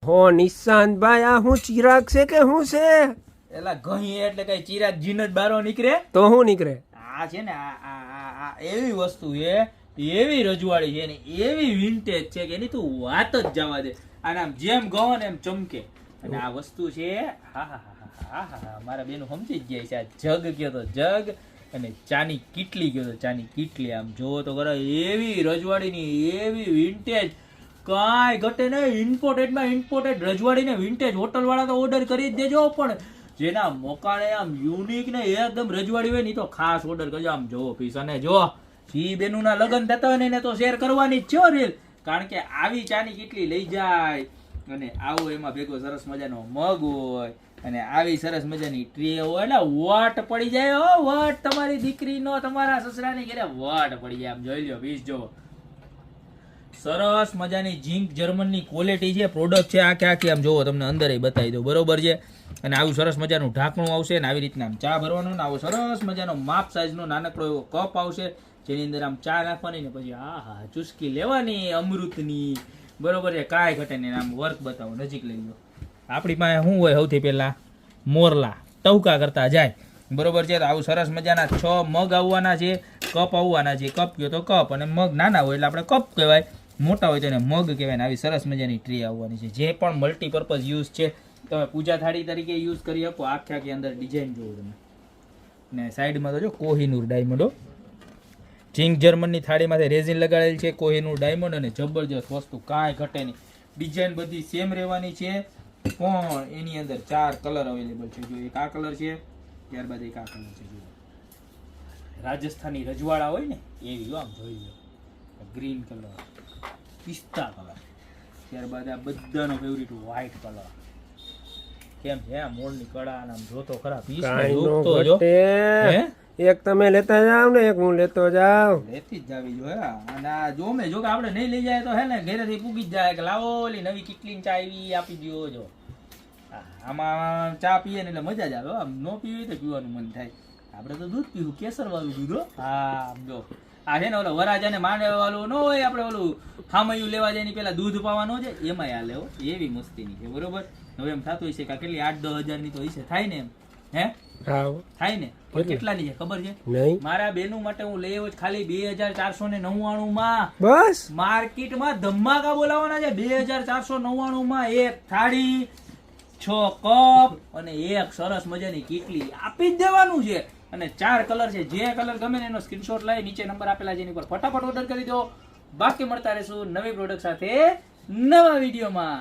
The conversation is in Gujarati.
હો નિશાંતભાઈ, આ હું ચિરાગ છે કે હું છે? એલા ગહી એટલે કઈ ચિરાગ જીન જ બારો નીકળે? તો હું નીકળે? આ છે ને આ એવી વસ્તુ છે, એવી રજવાડી છે ને એવી વિન્ટેજ છે કે એની તું વાત જ જવા દે. અને આમ જેમ ગવો ને એમ ચમકે. અને આ વસ્તુ છે હા હા હા હા હા મારા બેનું સમજી જ ગયા છે. આ જગ કયો તો જગ અને ચાની કીટલી કયો તો ચાની કીટલી. આમ જોવો તો ખરા એવી રજવાડીની એવી વિન્ટેજ કાંઈ ઘટે નહીં. ઇમ્પોર્ટેડ રજવાડીને વિન્ટેજ હોટલ વાળા તો ઓર્ડર કરી જ દેજો, પણ જેના મોકાળે આમ યુનિક ને એકદમ રજવાડી હોય ને તો ખાસ ઓર્ડર કરજો. આમ જોવો પીસ. અને જો જી બેનું ના લગ્ન થતા હોય ને એને તો શેર કરવાની જ છે રીલ, કારણ કે આવી ચાની કેટલી લઈ જાય અને આવો એમાં ભેગો સરસ મજાનો મગ હોય અને આવી સરસ મજાની ટ્રે હોય એટલે વટ પડી જાય. હો વટ તમારી દીકરીનો તમારા સસરાની ઘરે વટ પડી જાય. આમ જોઈ લ્યો પીસ જો સરસ મજાની ઝીંક જર્મનની ક્વોલિટી છે, પ્રોડક્ટ છે આખી આમ જોવો તમને અંદર બતાવી દો બરોબર છે. અને આવું સરસ મજાનું ઢાંકણું આવશે ને આવી રીતના આમ ચા ભરવાનું ને આવો સરસ મજાનો માપ સાઈઝનો નાનકડો એવો કપ આવશે જેની અંદર આમ ચા નાખવાની ને પછી હા ચુસ્કી લેવાની અમૃતની બરોબર છે. કાંઈ ઘટે નહીં. આમ વર્ક બતાવો નજીક લઈ લો. આપણી પાસે શું હોય સૌથી પહેલા મોરલા ટવકા કરતા જાય બરોબર છે. તો આવું સરસ મજાના 6 મગ આવવાના છે, કપ આવવાના છે. કપ કયો તો કપ અને મગ નાના હોય એટલે આપણે કપ કહેવાય, મોટા હોય તો એને મગ કહેવાય. આવી સરસ મજાની ટ્રે આવવાની છે. જે પણ મલ્ટીપર્પઝ યુઝ છે તમે પૂજા થાળી તરીકે યુઝ કરી શકો. આખી અંદર ડિઝાઇન જોવો તમે ને સાઈડમાં તો જો કોહિનૂર ડાયમંડ, ઝીંક જર્મનની થાળીમાંથી રેઝિન લગાડેલ છે, કોહિનૂર ડાયમંડ અને જબરજસ્ત વસ્તુ કાંઈ ઘટે નહીં. ડિઝાઇન બધી સેમ રહેવાની છે પણ એની અંદર 4 કલર અવેલેબલ છે. જો એક આ કલર છે, ત્યારબાદ એક આ કલર છે. જો રાજસ્થાની રજવાડા હોય ને એવી આમ જોઈ લો. ગ્રીન કલર, પિસ્તા કલર, ત્યારબાદ આ બધાનો ફેવરિટ વ્હાઈટ કલર. કેમ છે આ મોરની કડા આમ જોતો ખરા પીસ જોતો જો. એક તમે લેતા જાવ ને એક હું લેતો જાવ. લેતી જ જાવી જોઈએ. અને આ જો મેં જો કે આપણે નહીં લઈ જાય તો હે ને ઘરેથી પૂગી જ જાય કે લાવો ઓલી નવી કિટલીન ચા આવી આપી દો. જો આમાં ચા પીએ ને એટલે મજા જ આવે. આમ ન પીવી તો પીવાનું મન થાય. આપણે તો દૂધ પીવું, કેસર વાળું દૂધ. હા જો આ છે ને ઓલો વરાજાને માંડે વાળું ન હોય, આપણે ઓલું ખામૈયું લેવા જાય ની પેલા દૂધ પાવાનું છે એમાંય આ લેવો. એવી મસ્તીની છે બરોબર. હવે એમ થતું હશે કે કેટલી 8-10 હજારની તો હશે, થાય ને એમ હે થાય ને. કેટલાની છે ખબર છે? મારા બેનું માટે હું લઈ આવ્યો ખાલી 2499 માં. બસ માર્કેટમાં ધમાકા બોલાવાના છે. 2499 માં એક થાળી, 6 કપ અને એક સરસ મજાની કીટલી આપી જ દેવાનું છે. અને 4 કલર છે. જે કલર ગમે ને એનો સ્ક્રીનશોટ લઈ નીચે નંબર આપેલા છે એની પર ફટાફટ ઓર્ડર કરી દો. બાકી મળતા રહેશું નવી પ્રોડક્ટ સાથે નવા વિડીયોમાં.